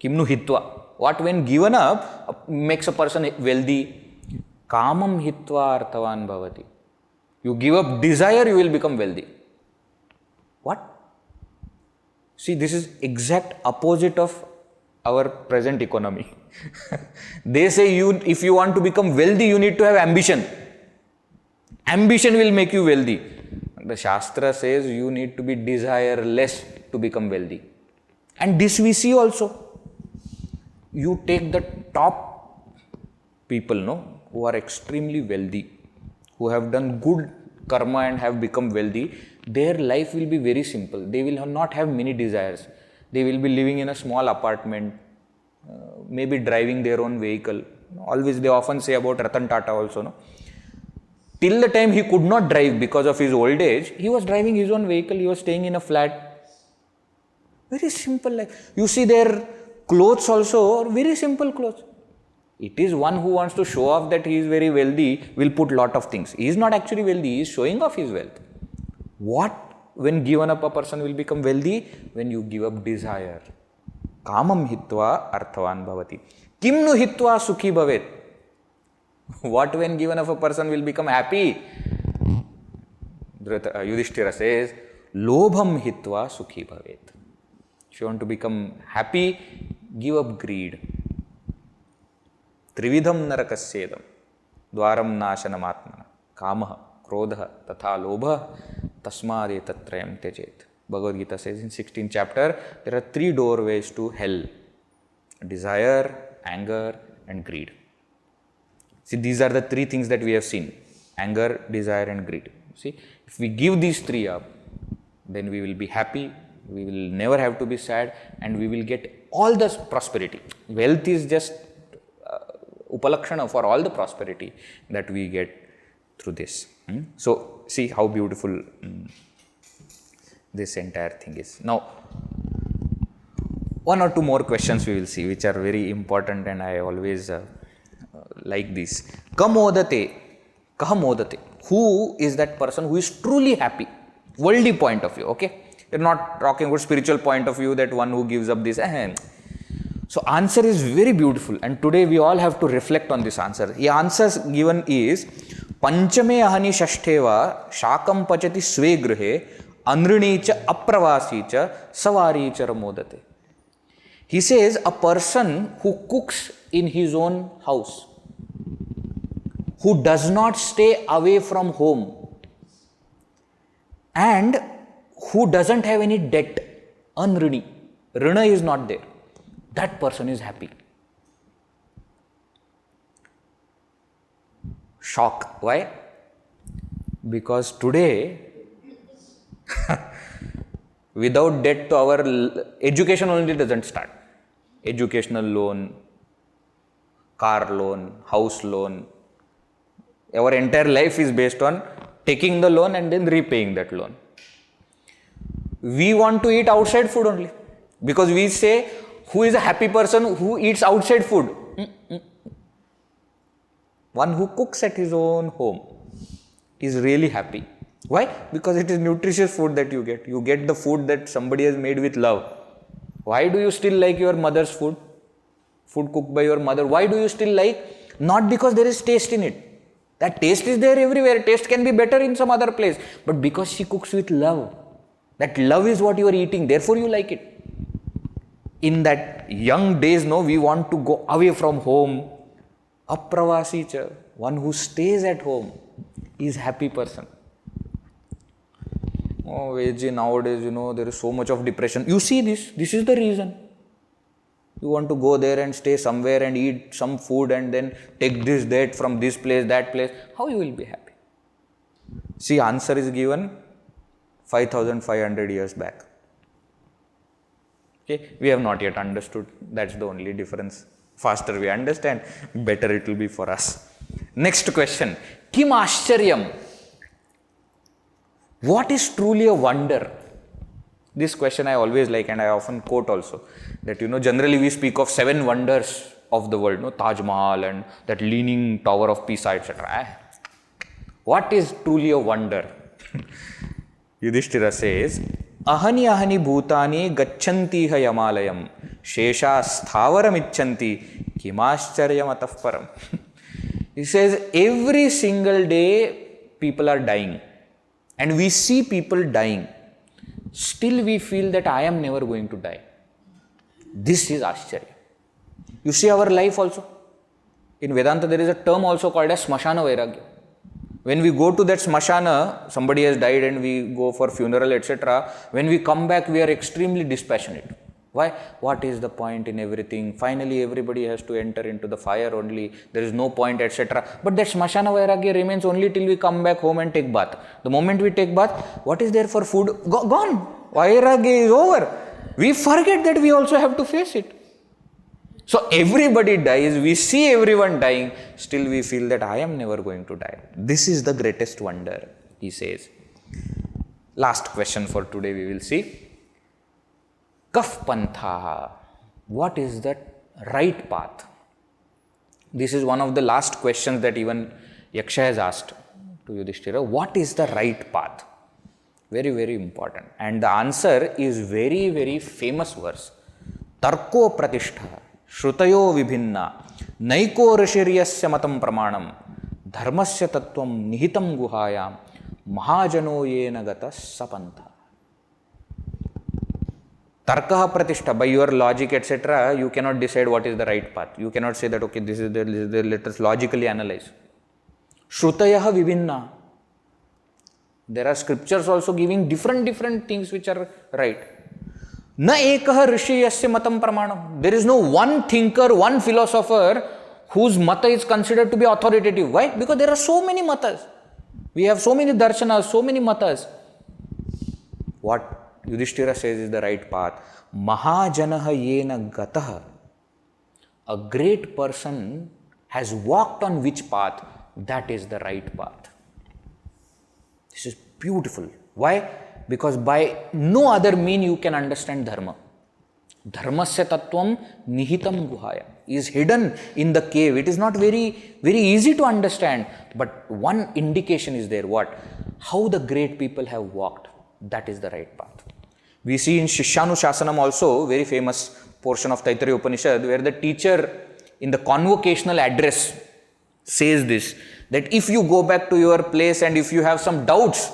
Kimnu hitva. What when given up makes a person wealthy? Kamam hitva arthavan bhavati. You give up desire, you will become wealthy. What? See, this is exact opposite of our present economy. They say if you want to become wealthy, you need to have ambition. Ambition will make you wealthy. The Shastra says you need to be desireless to become wealthy. And this we see also. You take the top people, who are extremely wealthy, who have done good karma and have become wealthy, their life will be very simple. They will not have many desires. They will be living in a small apartment, maybe driving their own vehicle. Always they often say about Ratan Tata also. Till the time he could not drive because of his old age, he was driving his own vehicle, he was staying in a flat. Very simple life. You see their clothes also are very simple clothes. It is one who wants to show off that he is very wealthy, will put lot of things. He is not actually wealthy, he is showing off his wealth. What when given up a person will become wealthy? When you give up desire. Kamam hitva arthavan bhavati. Kimnu hitva sukhi bhavet. What when given up a person will become happy? Yudhishthira says, Lobham hitva sukhi bhavet. If you want to become happy, give up greed. Trividham narakasyedam. Dwaram nashanam atmana. Kamaha, krodha, tatha lobha, tasmade tatrayam tejet. Bhagavad Gītā says in 16th chapter, there are 3 doorways to hell. Desire, anger and greed. See, these are the 3 things that we have seen. Anger, desire and greed. See, if we give these 3 up, then we will be happy, we will never have to be sad, and we will get all the prosperity. Wealth is just upalakshana for all the prosperity that we get through this. So, see how beautiful this entire thing is. Now, 1 or 2 more questions we will see, which are very important, and I always like this. Kamodate, kahamodate. Who is that person who is truly happy? Worldly point of view, okay? We're not talking about spiritual point of view, that one who gives up this. So, answer is very beautiful, and today we all have to reflect on this answer. The answer given is, Panchame ahani shashteva shakam pachati sve gruhe anrinicha apravasicha savaricha modate. He says a person who cooks in his own house, who does not stay away from home, and who doesn't have any debt, anrini, rina is not there, that person is happy. Shock. Why? Because today, without debt to our education only doesn't start. Educational loan, car loan, house loan. Our entire life is based on taking the loan and then repaying that loan. We want to eat outside food only. Because we say, who is a happy person who eats outside food? One who cooks at his own home is really happy. Why? Because it is nutritious food that you get. You get the food that somebody has made with love. Why do you still like your mother's food? Food cooked by your mother. Why do you still like? Not because there is taste in it. That taste is there everywhere. Taste can be better in some other place. But because she cooks with love. That love is what you are eating. Therefore you like it. In that young days, no, we want to go away from home. Apravasicha, one who stays at home, is happy person. Oh, Veji, nowadays, there is so much of depression. You see this. This is the reason. You want to go there and stay somewhere and eat some food and then take this, that from this place, that place. How you will be happy? See, answer is given 5,500 years back. Okay, we have not yet understood. That's the only difference. Faster we understand, better it will be for us. Next question. Kim Ashcharyam? What is truly a wonder? This question I always like and I often quote also. That generally we speak of 7 wonders of the world. Taj Mahal and that leaning tower of Pisa, etc. What is truly a wonder? Yudhishthira says, Ahani ahani bhutani gacchanti ha yamalayam shesha sthavaram icchanti kimascharya matafparam. He says every single day people are dying and we see people dying. Still we feel that I am never going to die. This is Ashcharya. You see our life also. In Vedanta there is a term also called as Smashana Vairagya. When we go to that Smashana, somebody has died and we go for funeral, etc. When we come back, we are extremely dispassionate. Why? What is the point in everything? Finally, everybody has to enter into the fire only. There is no point, etc. But that Smashana Vairagya remains only till we come back home and take bath. The moment we take bath, what is there for food? Gone. Vairagya is over. We forget that we also have to face it. So everybody dies, we see everyone dying, still we feel that I am never going to die. This is the greatest wonder, he says. Last question for today we will see. Kaf pantha. What is that right path? This is one of the last questions that even Yaksha has asked to Yudhishthira. What is the right path? Very, very important. And the answer is very, very famous verse. Tarko pratishtha. Shrutayo vibhinna, naiko rishiryasya matam pramanam, dharmasya tattvam nihitam guhayam, mahajano yena gata sapantha. Tarkaha pratishtha, by your logic, etc., you cannot decide what is the right path. You cannot say that, okay, this is the let us logically analyze. Shrutayaha vibhinna. There are scriptures also giving different things which are right. Na ekaha rishi yasya matam pramanam. There is no one thinker, one philosopher whose mata is considered to be authoritative. Why? Because there are so many matas. We have so many darshanas, so many matas. What Yudhishthira says is the right path. Mahajanaha yena gataha. A great person has walked on which path? That is the right path. This is beautiful. Why? Because by no other mean you can understand dharma. Dharmasya tattvam nihitam guhaya is hidden in the cave. It is not very easy to understand. But one indication is there. What? How the great people have walked. That is the right path. We see in Shishyanushāsanam also, very famous portion of Taittiriya Upanishad, where the teacher in the convocational address says this, that if you go back to your place and if you have some doubts,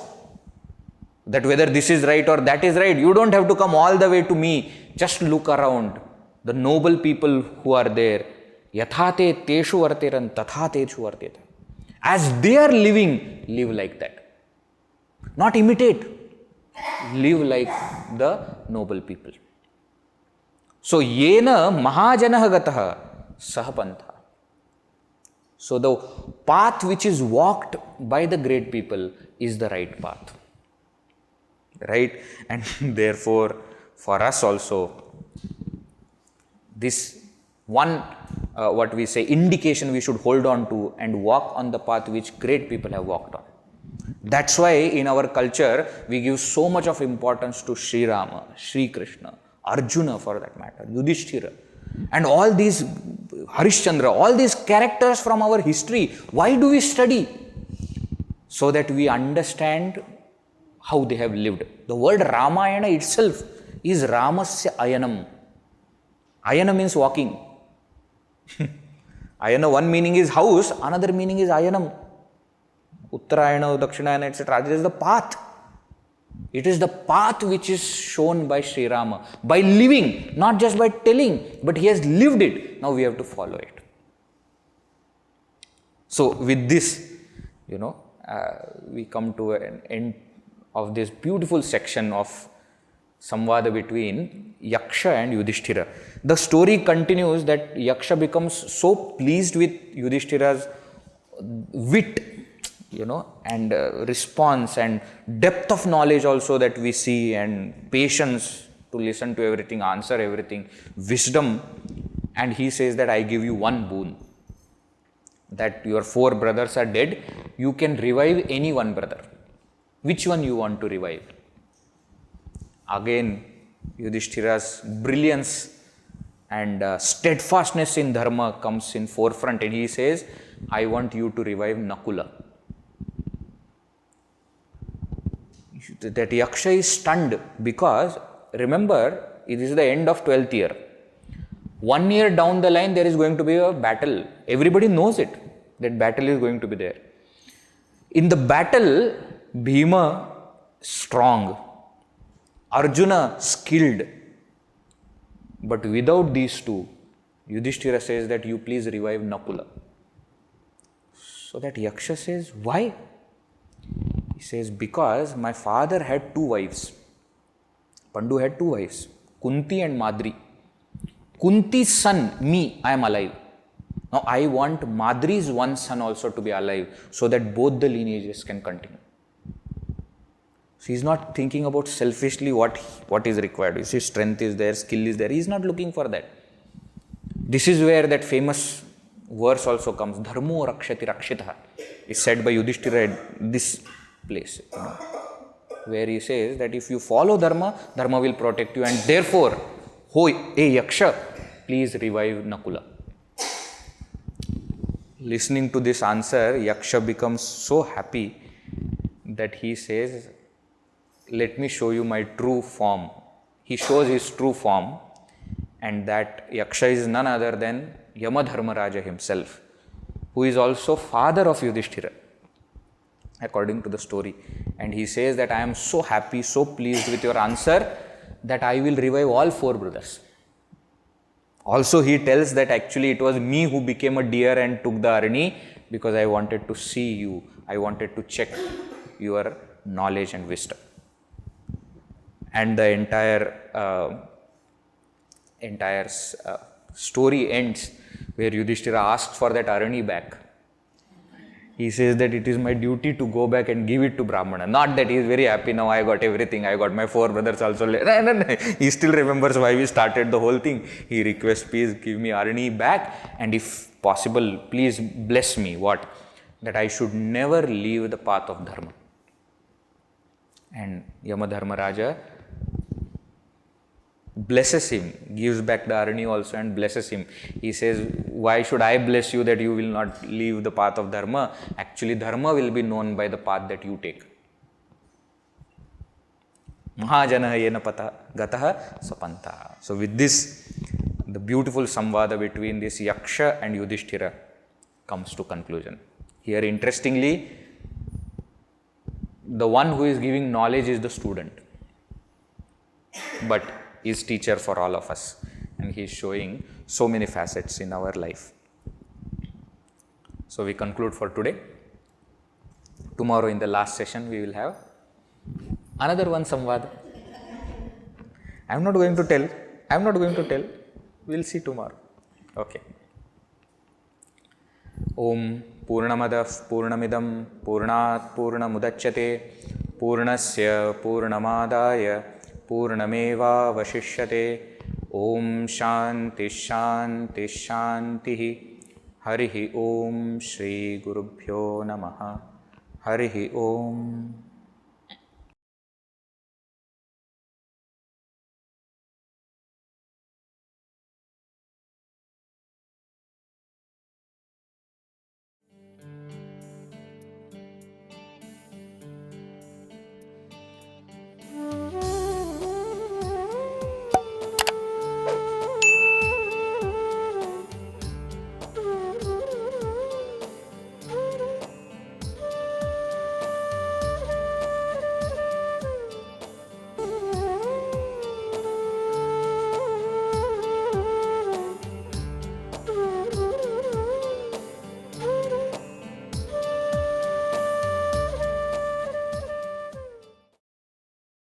that whether this is right or that is right. You don't have to come all the way to me. Just look around. The noble people who are there. Yathate teshu varteran tatha teshu varteta. As they are living, live like that. Not imitate. Live like the noble people. So, yena mahajanah gataha sahapantha. So, the path which is walked by the great people is the right path. Right? And therefore, for us also, this one, what we say, indication we should hold on to and walk on the path which great people have walked on. That's why in our culture, we give so much of importance to Sri Rama, Śrī Kṛṣṇa, Arjuna for that matter, Yudhishthira, and all these Harishchandra, all these characters from our history. Why do we study? So that we understand how they have lived. The word Ramayana itself is Ramasya Ayanam. Ayana means walking. Ayana, one meaning is house, another meaning is Ayanam. Uttarayana, Dakshinayana, etc. This is the path. It is the path which is shown by Sri Rama. By living, not just by telling, but he has lived it. Now we have to follow it. So with this, we come to an end of this beautiful section of Samvada between Yaksha and Yudhishthira. The story continues that Yaksha becomes so pleased with Yudhishthira's wit, and response and depth of knowledge also that we see, and patience to listen to everything, answer everything, wisdom. And he says that I give you one boon, that your 4 brothers are dead, you can revive any one brother. Which one you want to revive? Again, Yudhishthira's brilliance and steadfastness in dharma comes in forefront, and he says, I want you to revive Nakula. That Yaksha is stunned because, remember, it is the end of 12th year. 1 year down the line, there is going to be a battle. Everybody knows it, that battle is going to be there. In the battle, Bhima strong, Arjuna skilled. But without these two, Yudhishthira says that you please revive Nakula. So that Yaksha says, why? He says, because my father had 2 wives. Pandu had 2 wives, Kunti and Madri. Kunti's son, me, I am alive. Now I want Madri's one son also to be alive, so that both the lineages can continue. So he is not thinking about selfishly what is required. You see, strength is there, skill is there. He is not looking for that. This is where that famous verse also comes. Dharmo rakshati rakshitah is said by Yudhishthira at this place, where he says that if you follow dharma, dharma will protect you, and therefore, Yaksha, please revive Nakula. Listening to this answer, Yaksha becomes so happy that he says, let me show you my true form. He shows his true form, and that Yaksha is none other than Yamadharmaraja himself, who is also father of Yudhishthira, according to the story. And he says that I am so happy, so pleased with your answer that I will revive all 4 brothers. Also he tells that actually it was me who became a deer and took the arni because I wanted to see you. I wanted to check your knowledge and wisdom. And the entire story ends where Yudhishthira asks for that arani back. He says that it is my duty to go back and give it to Brahmana. Not that he is very happy, now I got everything, I got my 4 brothers also. No. He still remembers why we started the whole thing. He requests, please give me arani back, and if possible, please bless me. What? That I should never leave the path of dharma. And Yamadharmaraja blesses him, gives back the arani also and blesses him. He says, why should I bless you that you will not leave the path of dharma? Actually, dharma will be known by the path that you take. Mahajanah yena pata gataha sapanta. So with this, the beautiful samvada between this Yaksha and Yudhishthira comes to conclusion. Here, interestingly, the one who is giving knowledge is the student, but is teacher for all of us, and he is showing so many facets in our life. So we conclude for today. Tomorrow in the last session we will have another one Samvada. I am not going to tell. We will see tomorrow. Okay. Om Purnamadah Purnamidam Purnat Purnamudachyate Purnasya Purnamadaya Purnameva Vashishyate. Om Shanti Shanti Shanti. Harihi Om Shri Gurubhyo Namaha. Harihi Om.